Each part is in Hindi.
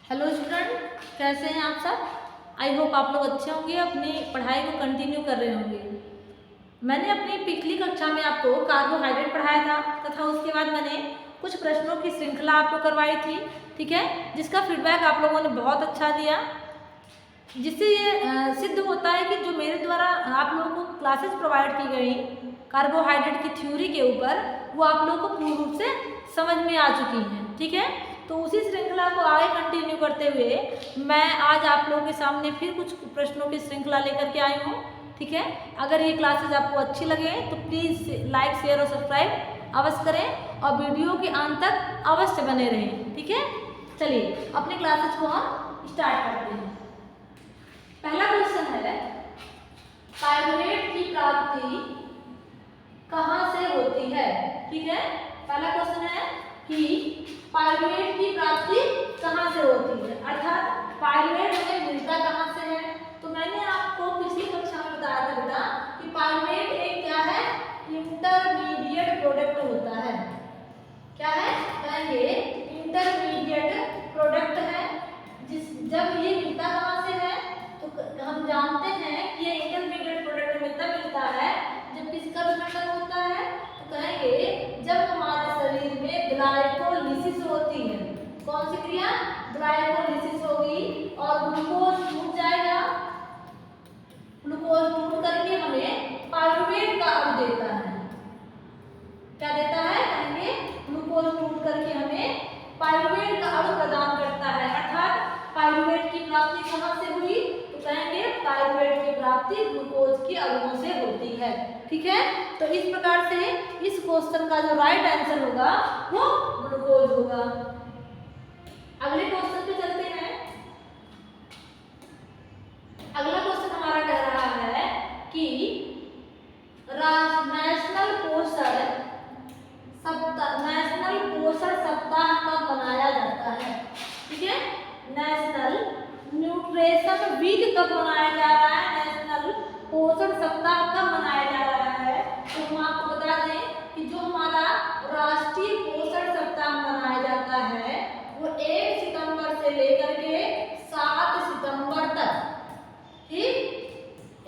हेलो स्टूडेंट, कैसे हैं आप सब। आई होप आप लोग अच्छे होंगे, अपनी पढ़ाई को कंटिन्यू कर रहे होंगे। मैंने अपनी पिछली कक्षा में आपको कार्बोहाइड्रेट पढ़ाया था तथा उसके बाद मैंने कुछ प्रश्नों की श्रृंखला आपको करवाई थी, ठीक है, जिसका फीडबैक आप लोगों ने बहुत अच्छा दिया, जिससे ये सिद्ध होता है कि जो मेरे द्वारा आप लोगों को क्लासेस प्रोवाइड की गई कार्बोहाइड्रेट की थ्योरी के ऊपर, वो आप लोगों को पूर्ण रूप से समझ में आ चुकी हैं, ठीक है। तो उसी श्रृंखला को आगे कंटिन्यू करते हुए मैं आज आप लोगों के सामने फिर कुछ प्रश्नों की श्रृंखला लेकर के आई हूँ, ठीक है। अगर ये क्लासेस आपको अच्छी लगे तो प्लीज़ लाइक, शेयर और सब्सक्राइब अवश्य करें और वीडियो के अंत तक अवश्य बने रहें, ठीक है। चलिए अपने क्लासेस को हम स्टार्ट करते हैं। पहला क्वेश्चन है, पाइरुवेट की प्राप्ति कहाँ से होती है, ठीक है। पहला क्वेश्चन है कि पाइरुवेट की प्राप्ति कहाँ से होती है, अर्थात पाइरुवेट हमें मिलता कहाँ से है। तो मैंने आपको पिछली कक्षा में बताया था बेटा कि पाइरुवेट एक क्या है, इंटरमीडिएट प्रोडक्ट होता है। क्या है कहेंगे, इंटरमीडिएट प्रोडक्ट है। जब ये मिलता कहाँ से है तो हम जानते हैं कि ये इंटरमीडिएट प्रोडक्ट मिलता है जब किसका विघटन होता है, तो कहेंगे जब हमारे शरीर में ग्लाइकोलिसिस होती है। कौन सी क्रिया, ग्लाइकोलिसिस होगी और ग्लूकोज टूट जाएगा। ग्लूकोज टूट करके हमें पाइरुवेट का अणु देता है। क्या देता है, कहेंगे ग्लूकोज टूट करके हमें पाइरुवेट का अणु प्रदान करता है। अर्थात पाइरुवेट की प्राप्ति कहाँ से हुई, तो कहेंगे पाइरुवेट की प्राप्ति ग्लूकोज के अणुओं से होती है, ठीक है। तो इस प्रकार से इस क्वेश्चन का जो राइट आंसर होगा वो ग्लूकोज होगा। अगले क्वेश्चन पे चलते हैं। अगला क्वेश्चन हमारा कह रहा है कि नेशनल पोषण सप्ताह कब मनाया जाता है, ठीक है। नेशनल न्यूट्रिशन वीक कब मनाया जा रहा है, नेशनल पोषण सप्ताह कब मनाया जा रहा है। तो हम आपको बता दें कि जो हमारा राष्ट्रीय पोषण सप्ताह मनाया जाता है वो 1 सितंबर से लेकर के 7 सितंबर तक, ठीक,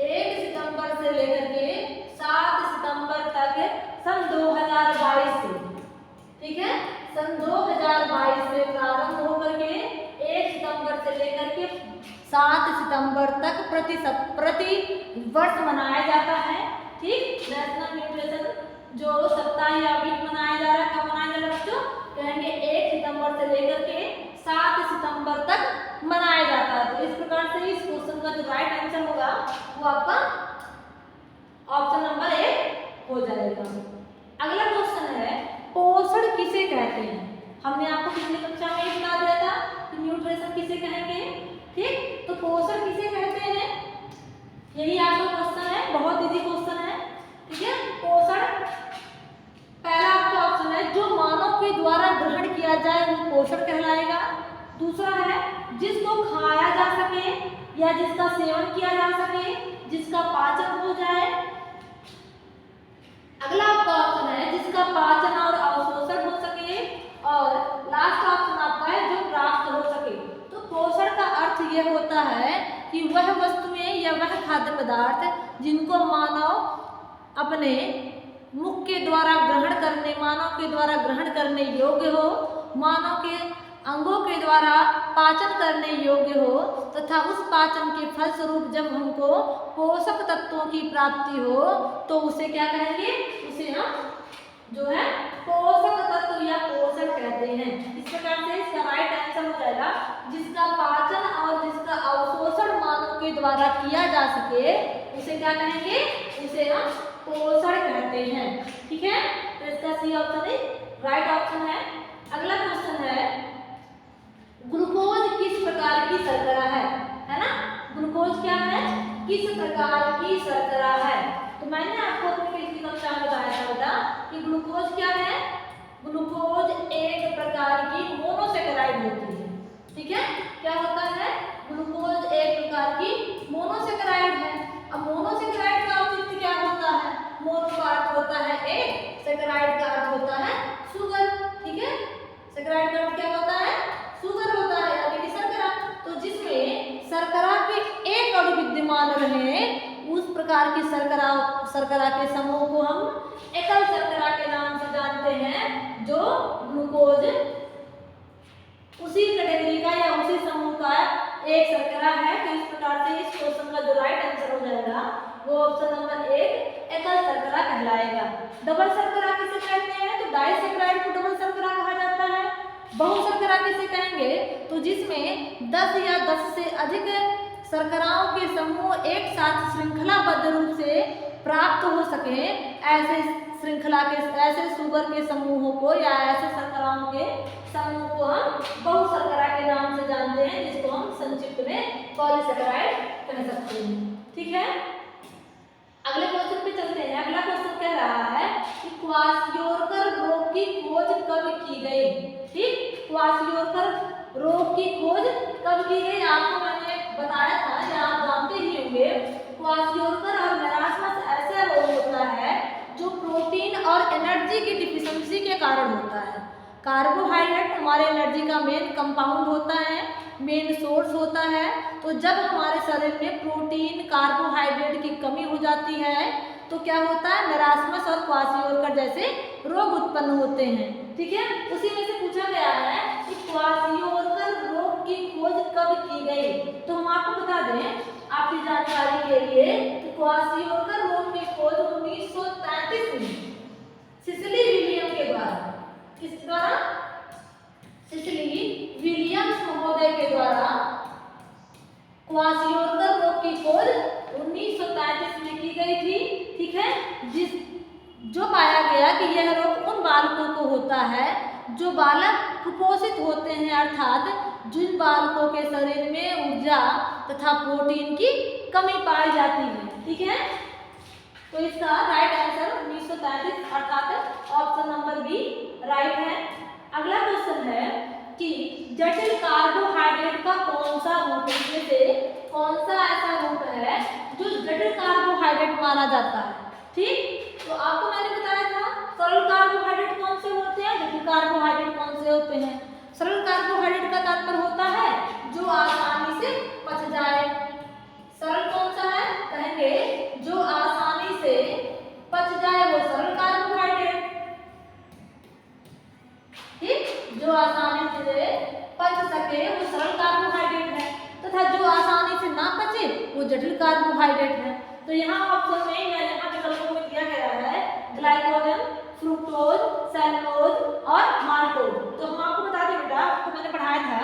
1 सितंबर से लेकर के 7 सितंबर तक सन 2022 से, ठीक है, सन 2022 से प्रारंभ होकर के 1 सितंबर से लेकर के 7 सितंबर तक प्रति वर्ष मनाया जाता है, ठीक। नेशनल न्यूट्रिशन जो सप्ताह या वीक मनाया जा रहा है, कब मनाया जा रहा है बच्चों, कहेंगे 1 सितंबर से लेकर के 7 सितंबर तक मनाया जाता है। तो इस प्रकार से इस क्वेश्चन का जो राइट आंसर होगा वो आपका ऑप्शन नंबर 1 हो जाएगा। अगला क्वेश्चन है, पोषण किसे कहते हैं। हमने आपको पिछली कक्षा में बता दिया था कि न्यूट्रिशन किसे कहेंगे, ठीक। तो पोषण किसे कहते हैं, यही आपका क्वेश्चन है, बहुत इजी क्वेश्चन है, ठीक है। पोषण पहला आपका ऑप्शन है जो मानव के द्वारा ग्रहण किया जाए वो पोषण कहलाएगा। दूसरा है जिसको खाया जा सके या जिसका सेवन किया जा सके, जिसका पाचन हो जाए। अगला आपका ऑप्शन है जिसका पाचन और अवशोषण हो सके, और लास्ट ऑप्शन आपका है जो प्राप्त हो सके। तो पोषण का अर्थ यह होता है कि वह वस्तुएं या वह खाद्य पदार्थ जिनको मानव अपने मुख के द्वारा ग्रहण करने योग्य हो, मानव के अंगों के द्वारा पाचन करने योग्य हो, तथा उस पाचन के फलस्वरूप जब हमको पोषक तत्वों की प्राप्ति हो तो उसे क्या कहेंगे, उसे हम जो है पोषक तत्व या पोषण कहते हैं। इस प्रकार से इसका राइट आंसर हो जाएगा जिसका पाचन और जिसका अवशोषण मानव के द्वारा किया जा सके उसे क्या कहेंगे, उसे हम पोषण कहते हैं, ठीक है। तो इसका सी ऑप्शन राइट ऑप्शन है। अगला क्वेश्चन है, ग्लूकोज किस प्रकार की शर्करा है ना। ग्लूकोज क्या है, किस प्रकार की शर्करा है। तो मैंने आपको अपनी पिछली कक्षा में बताया था बेटा कि ग्लूकोज क्या है, ग्लूकोज एक प्रकार की मोनोसेकेराइड होती है, ठीक है। क्या होता है, ग्लूकोज एक प्रकार की मोनोसेकेराइड है। अब मोनोसेकेराइड का औचित्य क्या होता है, मोनो का अर्थ होता है एक, सेकेराइड का अर्थ होता है शुगर, ठीक है। सेकेराइड का अर्थ क्या शर्करा के समूह को हम एकल शर्करा के नाम से जानते हैं, जो ग्लूकोज उसी कैटेगरी का या उसी समूह का एक शर्करा है। तो इस प्रकार से इस क्वेश्चन का जो राइट आंसर हो जाएगा वो ऑप्शन नंबर 1 एकल शर्करा कहलाएगा। डबल शर्करा किसे कहते हैं? तो डाइसैकराइड को डबल शर्करा कहा जाता है। बहु शर्करा किसे कहेंगे? तो जिसमें 10 या 10 से अधिक शर्कराओं के समूह एक साथ श्रृंखलाबद्ध रूप से प्राप्त हो सके, ऐसे श्रृंखला के ऐसे शुगर के समूहों को या ऐसे शर्कराओं के समूह को हम बहु शर्करा के नाम से जानते हैं, जिसको हम संक्षिप्त में पॉलीसैकेराइड कह सकते हैं। ठीक है, अगले क्वेश्चन पे चलते हैं। अगला क्वेश्चन कह रहा है कि क्वाशियोरकर रोग की खोज कब की गई? ठीक, क्वाशियोरकर रोग की खोज कब की गई? आपको मैंने बताया था या आप जानते ही होंगे, क्वाशियोरकर और मेरास्मस ऐसा रोग होता है जो प्रोटीन और एनर्जी की डिफिशिएंसी के कारण होता है। कार्बोहाइड्रेट हमारे एनर्जी का मेन कंपाउंड होता है, मेन सोर्स होता है। तो जब हमारे शरीर में प्रोटीन कार्बोहाइड्रेट की कमी हो जाती है तो क्या होता है? मेरास्मस और क्वाशियोरकर जैसे रोग उत्पन्न होते हैं। ठीक है, उसी में से पूछा गया है कि क्वाशियोरकर रोग की खोज कब की गई? तो हम आपको बता दें आपकी जानकारी के लिए, क्वाशियोरकर रोग की खोज 1933 में सिसिली विलियम के द्वारा, किस द्वारा? सिसिली विलियम्स महोदय के द्वारा क्वाशियोरकर रोग की खोज 1933 में की गई थी। ठीक है, जो पाया गया कि यह रोग उन बालकों को होता है जो बालक कुपोषित होते हैं, अर्थात जिन बालकों के शरीर में ऊर्जा तथा प्रोटीन की कमी पाई जाती है। ठीक है, तो इसका राइट आंसर 1933 अर्थात ऑप्शन नंबर बी राइट है। अगला क्वेश्चन है कि जटिल कार्बोहाइड्रेट का कौन सा रूप, इसमें से कौन सा ऐसा रूप है जो जटिल कार्बोहाइड्रेट माना जाता है? ठीक, तो आपको मैंने बताया था सरल कार्बोहाइड्रेट कौन से होते हैं, जटिल कार्बोहाइड्रेट कौन से होते हैं। सरल कार्बोहाइड्रेट का तात्पर्य होता है जो आसानी से पच जाए। सरल कौन सा है? कहेंगे जो आसानी से पच जाए वो सरल कार्बोहाइड्रेट। ठीक, जो आसानी से पच सके वो सरल कार्बोहाइड्रेट है, तथा जो आसानी से ना पचे वो जटिल कार्बोहाइड्रेट है। तो यहाँ ऑप्शन में या यहाँ विकल्पों में दिया गया है ग्लाइकोजन, फ्रुक्टोज, सेलुलोज और माल्टोज। तो हम आपको बता दें बेटा, आपको मैंने पढ़ाया था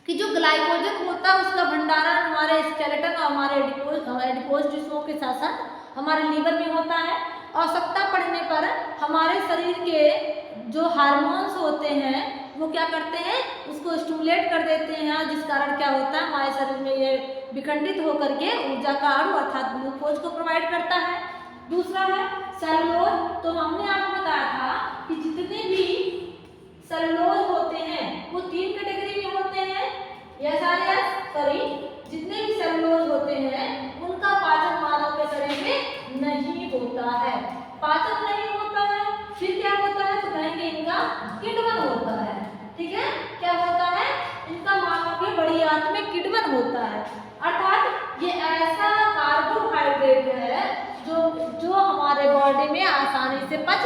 कि जो ग्लाइकोजन होता है उसका भंडारण हमारे स्केलेटन और हमारे एडिपोज टिश्यूओं के साथ साथ हमारे लीवर में होता है। आवश्यकता पड़ने पर हमारे शरीर के जो हार्मोन्स होते हैं वो क्या करते हैं, उसको स्टिमुलेट कर देते हैं, जिस कारण क्या होता है हमारे शरीर में ये विखंडित होकर के ऊर्जा का अणु अर्थात ग्लूकोज को प्रोवाइड करता है। दूसरा है सेलुलोज। तो हमने आपको बताया था कि जितने भी सेलुलोज होते हैं वो 3 कैटेगरी में होते हैं। यस आर यस, सॉरी, जितने भी सेलुलोज होते हैं उनका पाचन मानव के शरीर में नहीं होता है। पाचन नहीं होता है, फिर क्या होता है? तो कहेंगे इनका किण्वन होता है। ठीक है, क्या होता है? इनका मानव के बड़ी आंत में किण्वन होता है, अर्थात ये ऐसा कार्बोहाइड्रेट है जो हमारे बॉडी में आसानी से पच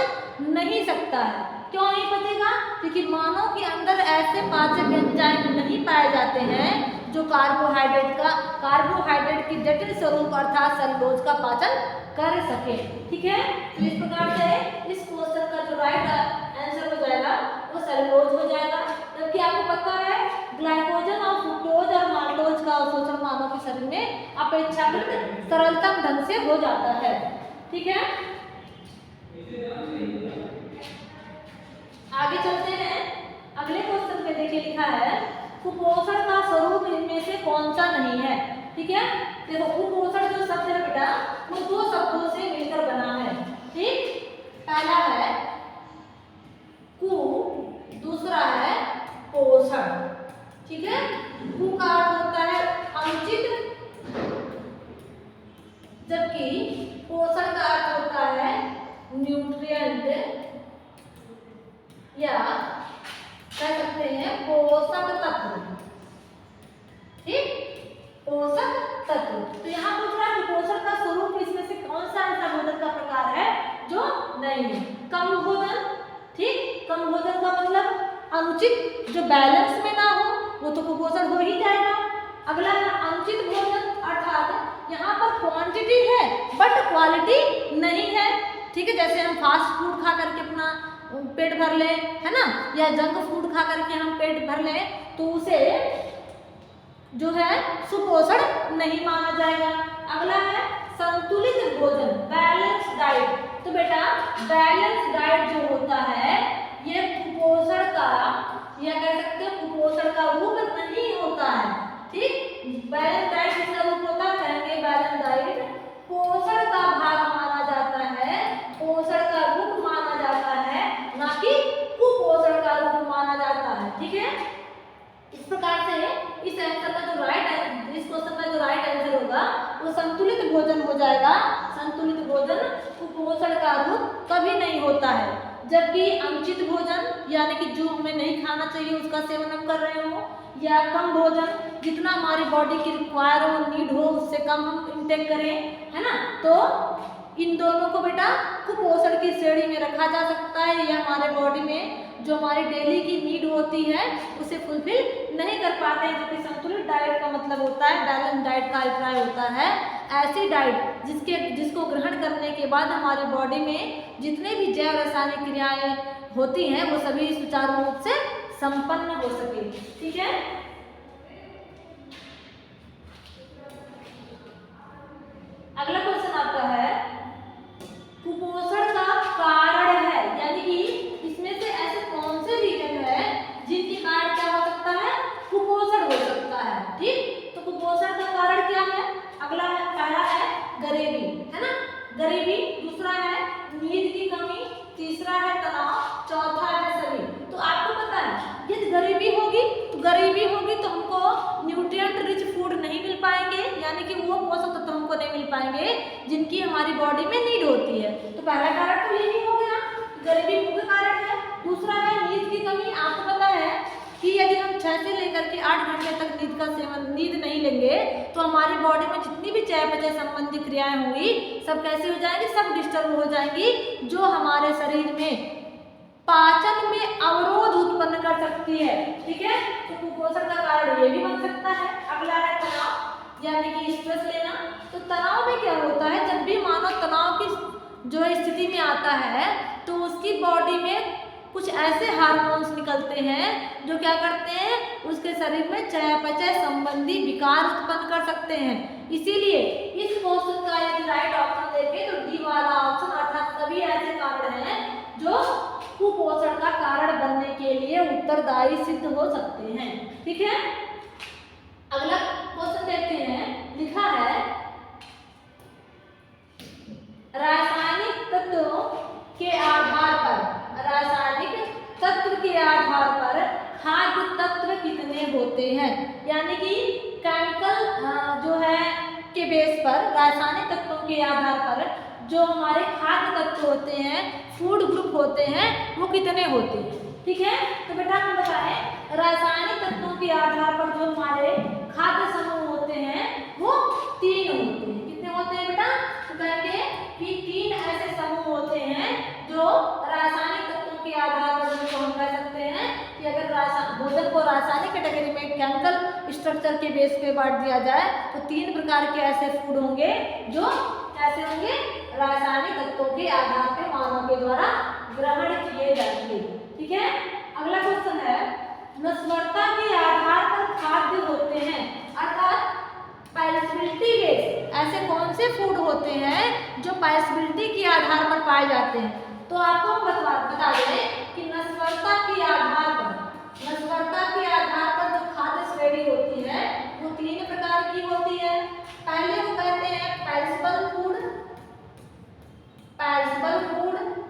नहीं सकता है। क्यों नहीं पचेगा? क्योंकि मानव के अंदर ऐसे पाचक एंजाइम नहीं पाए जाते हैं जो कार्बोहाइड्रेट की जटिल स्वरूप अर्थात सेलुलोज का पाचन कर सके। ठीक है, तो इस प्रकार से इस क्वेश्चन का जो राइट आंसर हो जाएगा वो सेलुलोज हो जाएगा। जबकि आपको पता है ग्लाइकोजन और फ्रुक्टोज और माल्टोज का अवशोषण मानव के शरीर में अपेक्षाकृत सरलतम ढंग से हो जाता है। ठीक है, आगे चलते हैं। अगले क्वेश्चन पे देखिए लिखा है कुपोषण का स्वरूप इनमें से कौन सा नहीं है। ठीक है, देखो कुपोषण जो शब्द है बेटा वो 2 शब्दों से मिलकर बना है। ठीक, पहला है कु, दूसरा है पोषण। ठीक है, कु का अर्थ होता है अनुचित, जबकि पोषण का अर्थ होता है न्यूट्रिएंट या कह सकते हैं पोषक तत्व। ठीक, पोषक तत्व। तो यहाँ पूछ रहा है कि पोषण का स्वरूप इसमें से कौन सा ऐसा अनुचित, जो बैलेंस में ना हो, वो तो कुपोषण हो ही जाएगा। अगला है अनुचित भोजन, अर्थात यहाँ पर क्वांटिटी है बट क्वालिटी नहीं है। ठीक है, जैसे हम फास्ट फूड खा करके अपना पेट भर लें, है ना, या जंक फूड खा करके हम पेट भर लें, तो उसे जो है सुपोषण नहीं माना जाएगा। अगला है संतुलित भोजन, बैलेंस डाइट। तो बेटा बैलेंस डाइट जो होता है ये कुपोषण का, या कह सकते हैं कुपोषण का रूप नहीं होता है। ठीक, बैलेंस डाइट किसका रूप होता है, कहेंगे बैलेंस डाइट पोषण का भाग माना जाता है, पोषण का रूप माना जाता है, ना कि कुपोषण का रूप माना जाता है। ठीक है, इस प्रकार से इस आंसर का जो इस क्वेश्चन का जो राइट आंसर होगा वो संतुलित भोजन हो जाएगा। संतुलित भोजन कुपोषण का रूप कभी नहीं होता है, जबकि अनुचित भोजन यानी कि जो हमें नहीं खाना चाहिए उसका सेवन हम कर रहे हो, या कम भोजन जितना हमारी बॉडी की रिक्वायर हो, नीड हो, उससे कम हम इंटेक करें, है ना, तो इन दोनों को बेटा कुपोषण की श्रेणी में रखा जा सकता है। ये हमारे बॉडी में जो हमारी डेली की नीड होती है उसे फुलफिल नहीं कर पाते हैं। जबकि संतुलित डाइट का मतलब होता है, बैलेंस डाइट का अभिप्राय होता है ऐसी डाइट जिसको ग्रहण करने के बाद हमारी बॉडी में जितने भी जैव रासायनिक क्रियाएं होती हैं वो सभी सुचारू रूप से संपन्न हो सके। ठीक है, अगला क्वेश्चन आपका है कुपोषण का कारण है, यानी कि इसमें से ऐसे कौन से रीजन है जिनके कारण क्या हो सकता है, कुपोषण हो सकता है। ठीक, तो कुपोषण का कारण क्या है, अगला है, पहला है गरीबी, है ना, गरीबी, दूसरा है नींद की कमी, तीसरा है तनाव, चौथा है शरीर। तो आपको पता है यदि गरीबी होगी तो हमको न्यूट्रिएंट रिच फूड नहीं मिल पाएंगे, यानी कि वो पोषक तत्व हमको नहीं मिल पाएंगे जिनकी हमारी बॉडी में नीड होती है। तो पहला कारण तो यही हो गया, गरीबी मुख्य कारण है। दूसरा है नींद की कमी। आपको पता है कि यदि हम 6 से लेकर के 8 घंटे तक नींद नहीं लेंगे तो हमारी बॉडी में जितनी भी चयापचय संबंधी क्रियाएं होंगी सब कैसी हो जाएंगी, सब डिस्टर्ब हो जाएंगी, जो हमारे शरीर में पाचन में अवरोध उत्पन्न कर सकती है। ठीक है, तो कुपोषण का कारण ये भी बन सकता है। अगला है तनाव, यानी कि स्ट्रेस लेना। तो तनाव में क्या होता है, जब भी मानव तनाव की जो स्थिति में आता है तो उसकी बॉडी में कुछ ऐसे हार्मोन्स निकलते हैं जो क्या करते हैं, उसके शरीर में चयापचय संबंधी विकार उत्पन्न कर सकते हैं। इसीलिए इस क्वेश्चन का यदि राइट ऑप्शन देखें तो डी वाला ऑप्शन, अर्थात सभी ऐसे कारण हैं जो कुपोषण का कारण बनने के लिए उत्तरदायी सिद्ध हो सकते हैं। ठीक है, अगला क्वेश्चन देखते हैं, लिखा है रासायनिक तत्वों के आधार पर, रासायनिक तत्व के आधार पर खाद्य तत्व कितने होते हैं, यानी कि केमिकल जो है के बेस पर, रासायनिक तत्वों के आधार पर जो हमारे खाद्य तत्व होते हैं, फूड ग्रुप होते हैं, वो कितने होते हैं। ठीक है, तो बेटा हम बताएं रासायनिक तत्वों के आधार पर जो हमारे खाद्य समूह होते हैं वो 3 होते हैं। कितने होते हैं बेटा, तो कहेंगे कि 3 ऐसे समूह होते हैं जो रासायनिक तत्वों के आधार पर जिनको हम कह सकते हैं कि अगर भोजन को रासायनिक कैटेगरी में केमिकल स्ट्रक्चर के बेस पे बांट दिया जाए तो 3 प्रकार के ऐसे फूड होंगे जो कैसे होंगे, रासायनिक तत्वों के आधार पर मानव के द्वारा ग्रहण किए जाएंगे। ठीक है, अगला क्वेश्चन है नस्वरता के आधार पर खाद्य होते हैं, अर्थात पैलेसेबिलिटी बेस ऐसे कौन से फूड होते हैं जो पैलेसेबिलिटी के आधार पर पाए जाते हैं। तो आपको बता दें कि नस्वरता के आधार पर जो खाद्य श्रेणी होती है वो 3 प्रकार की होती है। पहले को कहते हैं पैलेसेबल फूड,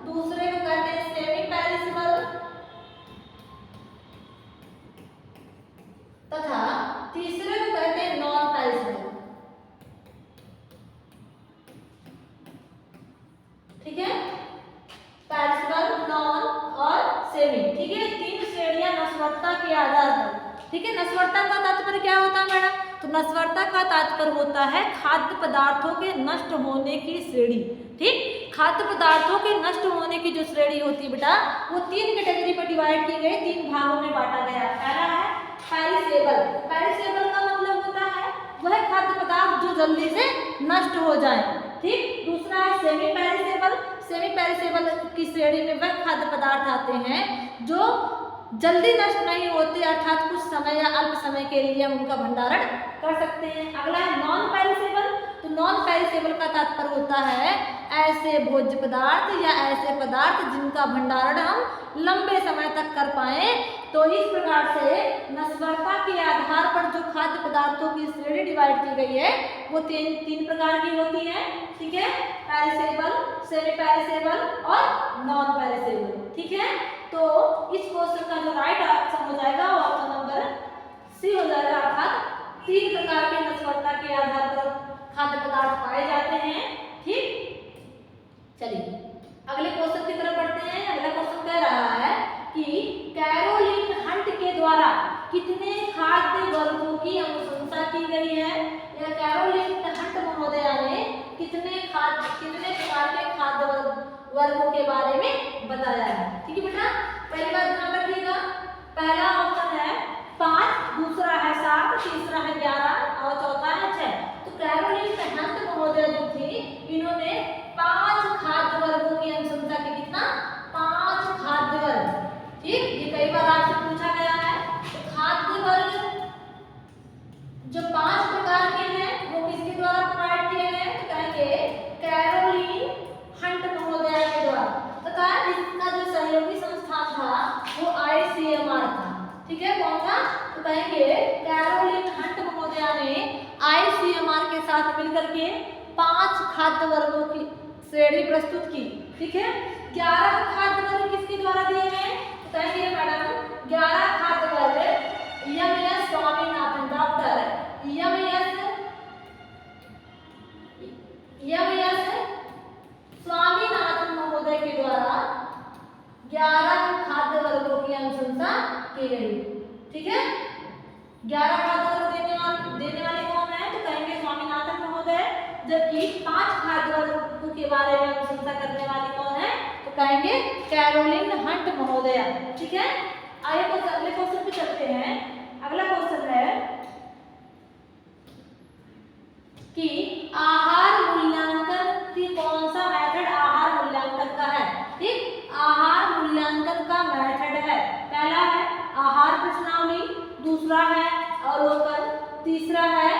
दूसरे को कहते हैं सेमी पैलेसेबल तथा तीसरे को कहते हैं नॉन पैलेसेबल। ठीक है, पैलेसेबल, नॉन और सेमी। ठीक है, 3 श्रेणियां नस्वरता के ठीक है। नस्वरता का तात्पर्य क्या होता है मैडम? तो नस्वरता का तात्पर्य होता है खाद्य पदार्थों के नष्ट होने की श्रेणी। ठीक, खाद्य पदार्थों के नष्ट होने की जो श्रेणी होती है बेटा, वो 3 कैटेगरी में डिवाइड की गई, 3 भागों में बांटा गया। पहला है पेरिसेबल। पेरिसेबल का मतलब होता है वह खाद्य पदार्थ जो जल्दी से नष्ट हो जाए। ठीक, दूसरा है सेमी पेरिसेबल। सेमी पेरिसेबल की श्रेणी में वह खाद्य पदार्थ आते हैं जो जल्दी नष्ट नहीं होते, अर्थात कुछ समय या अल्प समय के लिए हम उनका भंडारण कर सकते हैं। अगला है नॉन पेरिसेबल। तो नॉन पेरिसेबल का तात्पर्य होता है ऐसे भोज्य पदार्थ या ऐसे पदार्थ जिनका भंडारण हम लंबे समय तक कर पाए। तो इस प्रकार से नस्वरता के आधार पर जो खाद्य पदार्थों की श्रेणी डिवाइड की गई है वो तीन प्रकार की होती है। ठीक है, पेरिसेबल, सेमी पेरिसेबल और नॉन पेरिसेबल। ठीक है, तो इस क्वेश्चन का जो राइट ऑप्शन हो जाएगा वो ऑप्शन नंबर सी हो जाएगा, अर्थात 3 प्रकार के नस्वरता के आधार पर खाद्य पदार्थ पाए जाते हैं। ठीक, चलिए अगले क्वेश्चन की तरफ बढ़ते हैं। अगला क्वेश्चन कह रहा है कि कैरोलिन हंट के द्वारा कितने खाद्य वर्गों की अनुशंसा की गई है, या कैरोलिन हंट महोदया ने कितने प्रकार के खाद्य वर्गों के बारे में बताया है। ठीक है बेटा, पहली बात ध्यान रखिएगा, पहला ऑप्शन है 5, दूसरा है 7, तीसरा है 11 और चौथा है 6। तो कैरोलिन हंट महोदया जो थी, इन्होंने 5 खाद्य वर्गों की अनुशंसा की। कितना? 5 खाद्य वर्ग। ठीक, ये कई बार आपसे पूछा गया है। तो खाद्य वर्ग जो 5 प्रकार के हैं वो किसके द्वारा प्रोवाइड किए गए? तो कहेंगे कैरोलिन हंट महोदया के द्वारा, तथा इसका जो सहयोगी संस्थान था वो ICMR था। ठीक है, कौन था? तो कहेंगे कैरोलिन हंट महोदया ने ICMR के साथ मिलकर के 5 खाद्य वर्गों की श्रेणी प्रस्तुत की। ठीक है, 11 खाद्य वर्ग किसके द्वारा दिए गए? तो कहेंगे मैडम 11 खाद्य वर्ग यमएस स्वामीनाथन, डॉक्टर यमएस स्वामीनाथन महोदय के द्वारा 11 खाद्य वर्गों की अनुशंसा की गई। ठीक है, 11 खाद्य वर्ग देने वाले कौन है? तो कहेंगे स्वामीनाथन महोदय, जबकि 5 खाद्य वर्गों के बारे में अनुशंसा करने वाली कौन है? तो कहेंगे कैरोलिन हंट महोदया। ठीक है, आइए अगले क्वेश्चन पे चलते हैं। अगला क्वेश्चन है कि आहार मूल्यांकन की कौन सा मेथड आहार मूल्यांकन का है? ठीक, आहार मूल्यांकन का मेथड है, पहला है आहार प्रश्नावली, दूसरा है अवलोकन, तीसरा है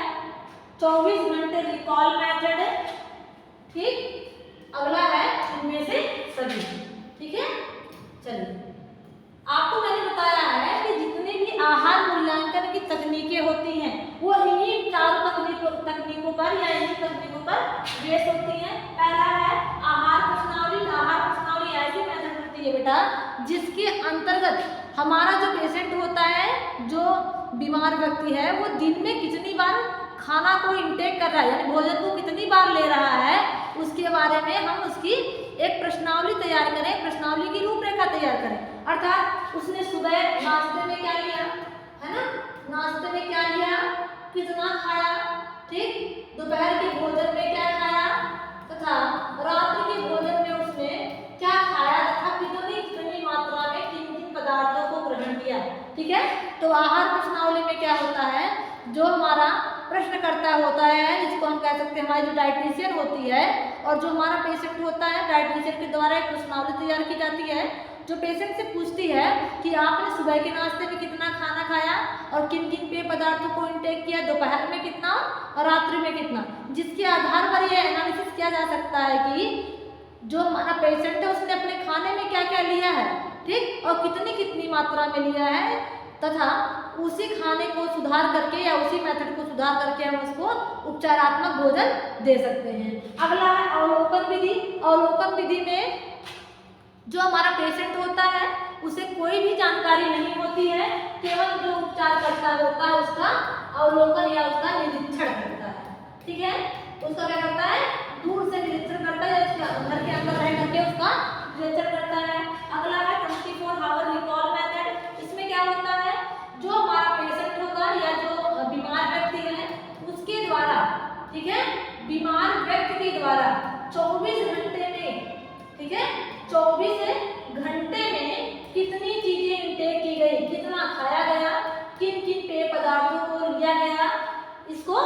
24 घंटे रिकॉल मेथड। ठीक, अगला है इनमें से सभी। ठीक है, चलिए आपको मैंने बताया है कि जितने भी आहार मूल्यांकन की तकनीकें होती हैं वो इन्हीं 4 तकनीकों पर या इन्हीं तकनीकों पर बेस होती हैं। पहला है आहार प्रश्नावली। आहार प्रश्नावली ऐसी मेथड होती है बेटा जिसके अंतर्गत हमारा जो पेशेंट होता है, जो बीमार व्यक्ति है, वो दिन में कितनी बार खाना को इंटेक कर रहा है, यानी भोजन को कितनी बार ले रहा है, उसके बारे में हम उसकी एक प्रश्नावली तैयार करें, प्रश्नावली की रूपरेखा तैयार करें। अर्थात उसने सुबह नाश्ते में क्या लिया, है ना, नाश्ते में क्या लिया, कितना खाया, ठीक, दोपहर के भोजन में क्या खाया, तथा रात्रि के भोजन में उसने क्या खाया तथा कितनी मात्रा में किन पदार्थों को ग्रहण किया। ठीक है, तो आहार प्रश्नावली में क्या होता है, जो हमारा प्रश्नकर्ता होता है, जिसको हम कह सकते हैं हमारी जो डाइटिशियन होती है, और जो हमारा पेशेंट होता है, डाइटिशियन के द्वारा एक प्रश्नावली तैयार की जाती है जो पेशेंट से पूछती है कि आपने सुबह के नाश्ते में कितना खाना खाया और किन किन पेय पदार्थों को इंटेक किया, दोपहर में कितना और रात्रि में कितना, जिसके आधार पर यह एनालिसिस किया जा सकता है कि जो हमारा पेशेंट है उसने अपने खाने में क्या क्या लिया है, ठीक, और कितनी कितनी मात्रा में लिया है, तथा उसी खाने को सुधार करके या उसी मेथड को सुधार करके हम उसको उपचारात्मक भोजन दे सकते हैं। अगला है अवलोकन विधि। अवलोकन विधि में जो हमारा पेशेंट होता है उसे कोई भी जानकारी नहीं होती है, केवल जो उपचारकर्ता होता है उसका अवलोकन या उसका निरीक्षण करता है। ठीक है, उसका क्या करता है, दूर से निरीक्षण करता है, उसके घर के अंदर रह करके उसका निरीक्षण करता है। अगला है 24 आवर रिकॉल मेथड। इसमें क्या होता है, जो हमारा पेशेंट ठीक है, बीमार व्यक्ति के द्वारा 24 घंटे में, ठीक है, 24 घंटे में कितनी चीजें इंटेक की गई, कितना खाया गया, किन किन पेय पदार्थों को लिया गया, इसको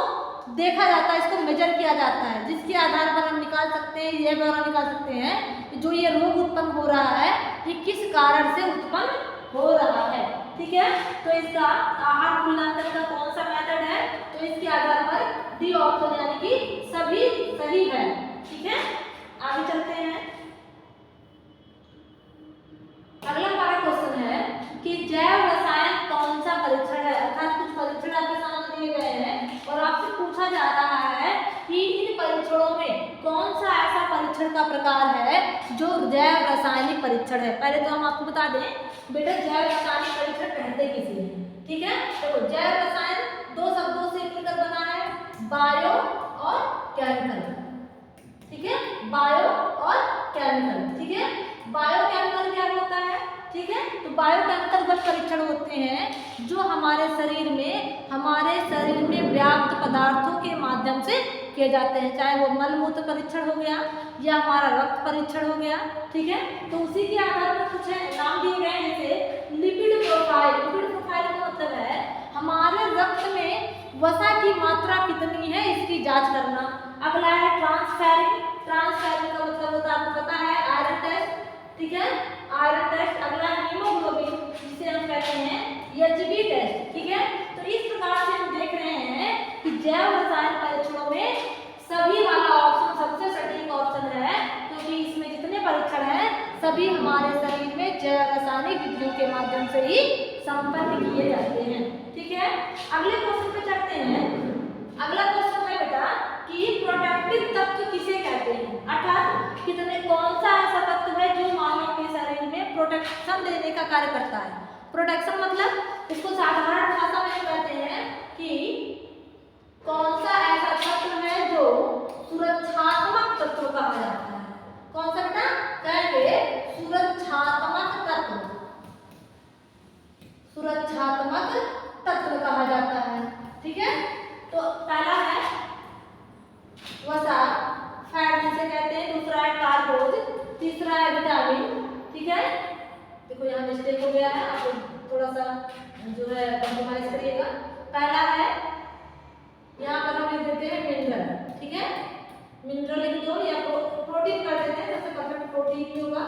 देखा जाता है, इसको मेजर किया जाता है, जिसके आधार पर हम निकाल सकते हैं, यह ब्यौरा निकाल सकते हैं कि जो ये रोग उत्पन्न हो रहा है ये किस कारण से उत्पन्न हो रहा है। ठीक है, तो इसका आहार मूल्यांकन का कौन सा मेथड है, तो इसके आधार पर डी ऑप्शन यानी कि सभी सही है। ठीक है, आगे चलते हैं। अगला हमारा क्वेश्चन है कि जैव रसायन कौन सा परीक्षण है, अर्थात कुछ परीक्षण आपके सामने दिए गए हैं और आपसे पूछा जा रहा है कि इन परीक्षणों में कौन सा ऐसा परीक्षण का प्रकार है जो जैव रासायनिक परीक्षण है। पहले तो हम आपको बता दें बेटा, जैव रासायनिक परीक्षण कहते किसे हैं। ठीक है, देखो जैव रसायन दो शब्दों से मिलकर बना है, बायो और केमिकल। ठीक है, बायो और केमिकल। ठीक है, बायोकेमिकल क्या होता है, ठीक है, तो बायोकेमिकल वह परीक्षण होते हैं जो हमारे शरीर में व्याप्त पदार्थों के माध्यम से किए जाते हैं, चाहे वो मल मूत्र परीक्षण हो गया या हमारा रक्त परीक्षण हो गया। ठीक है, तो उसी के आधार पर कुछ नाम दिए गए हैं, जैसे लिपिड प्रोफाइल। लिपिड प्रोफाइल का मतलब है हमारे रक्त में वसा की मात्रा कितनी है इसकी जांच करना। अगला है ट्रांसफेरिन। ट्रांसफेरिन का मतलब होता है आपको पता है आयरन टेस्ट। ठीक है, आयरन टेस्ट। अगला हीमोग्लोबिन, जिसे हम कहते हैं एचबी टेस्ट। ठीक है, तो इस प्रकार से हम देख रहे हैं कि जैव रसायन परीक्षणों में सभी वाला ऑप्शन सबसे सटीक ऑप्शन है, क्योंकि इसमें जितने परीक्षण हैं सभी हमारे शरीर में जैव रासायनिक विधियों के माध्यम से ही संपन्न किए जाते हैं। ठीक है, अगले क्वेश्चन पे चलते हैं। अगला क्वेश्चन है बेटा कि प्रोटेक्टिव तत्व किसे कहते हैं, अर्थात कितने कौन सा ऐसा तत्व है जो मानव के शरीर में प्रोटेक्शन देने का कार्य करता है। प्रोटेक्शन मतलब इसको साधारण भाषा में कहते हैं कि कौन सा ऐसा तत्व है जो सुरक्षात्मक तत्व कहा जाता है। कौन सा बेटा, कहेंगे सुरक्षात्मक तत्व। सुरक्षात्मक तत्व कहा जाता है। ठीक है, तो पहला है वसा, फैट जिसे कहते हैं, दूसरा है कार्बोज, तीसरा है विटामिन। ठीक है, देखो यहाँ मिस्टेक हो गया है, आप थोड़ा सा जो है कॉम्प्रोमाइज करिएगा। पहला है यहाँ पर हम लिख देते हैं मिनरल। ठीक है, मिनरल लिख दो या प्रोटीन कर देते हैं, सबसे परफेक्ट प्रोटीन ही होगा,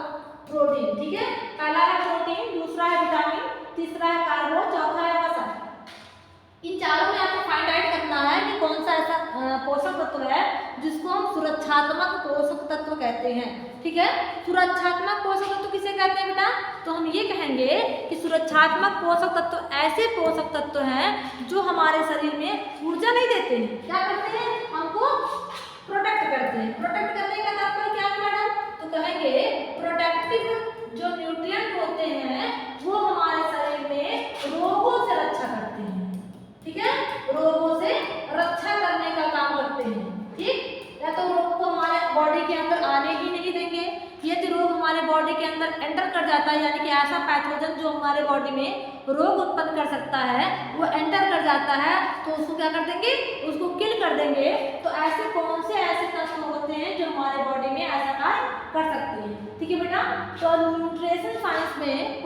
प्रोटीन। ठीक है, पहला है प्रोटीन, दूसरा है विटामिन, तीसरा है कार्बोज, चौथा है वसा। इन चारों में आपको फाइंड आउट करना है कि कौन सा ऐसा पोषक तत्व है जिसको हम सुरक्षात्मक पोषक तत्व कहते हैं। ठीक है, सुरक्षात्मक पोषक तत्व किसे कहते हैं बेटा, तो हम ये कहेंगे कि सुरक्षात्मक पोषक तत्व ऐसे पोषक तत्व हैं जो हमारे शरीर में ऊर्जा नहीं देते हैं, क्या करते हैं, हमको प्रोटेक्ट करते हैं। प्रोटेक्ट करने का तात्पर्य क्या है मैडम, तो कहेंगे प्रोटेक्टिव जो न्यूट्रिएंट होते हैं वो हमारे शरीर में रोगों से रक्षा करते हैं। ठीक है, रोगों से रक्षा करने का काम करते हैं। ठीक, या तो रोग को हमारे बॉडी के अंदर आने ही नहीं देंगे, यदि रोग हमारे बॉडी के अंदर एंटर कर जाता है, यानी कि ऐसा पैथोजन जो हमारे बॉडी में रोग उत्पन्न कर सकता है वो एंटर कर जाता है, तो उसको क्या कर देंगे, उसको किल कर देंगे। तो ऐसे कौन से ऐसे तत्व होते हैं जो हमारे बॉडी में ऐसा कार्य कर सकते हैं। ठीक है बेटा, तो न्यूट्रिशन साइंस में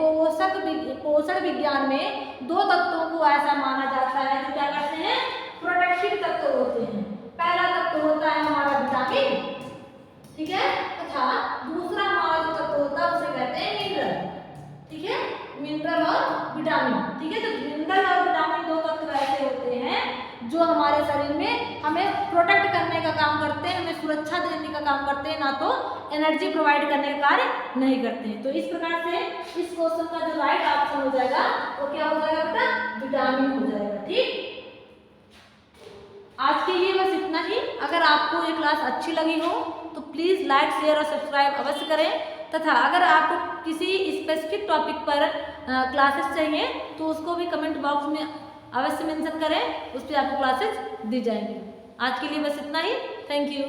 पोषण विज्ञान में दो तत्वों को ऐसा माना जाता है जो क्या करते हैं, प्रोटेक्टिव तत्व होते हैं। पहला तत्व होता है हमारा विटामिन, ठीक है, तथा दूसरा हमारा जो तत्व होता है उसे कहते हैं मिनरल। ठीक है, मिनरल और विटामिन। ठीक है, तो मिनरल और विटामिन दो तत्व ऐसे होते हैं जो हमारे शरीर में हमें प्रोटेक्ट करने का काम करते हैं, हमें सुरक्षा देने का काम करते हैं, ना तो एनर्जी प्रोवाइड करने का कार्य नहीं करते हैं। तो इस प्रकार से इस क्वेश्चन का जो राइट ऑप्शन हो जाएगा वो क्या हो जाएगा बेटा, विटामिन हो जाएगा। ठीक, आज के लिए बस इतना ही। अगर आपको ये क्लास अच्छी लगी हो तो प्लीज़ लाइक, शेयर और सब्सक्राइब अवश्य करें, तथा अगर आपको किसी स्पेसिफिक टॉपिक पर क्लासेस चाहिए तो उसको भी कमेंट बॉक्स में अवश्य मेंशन करें, उस पर आपको क्लासेस दी जाएंगी। आज के लिए बस इतना ही। Thank you.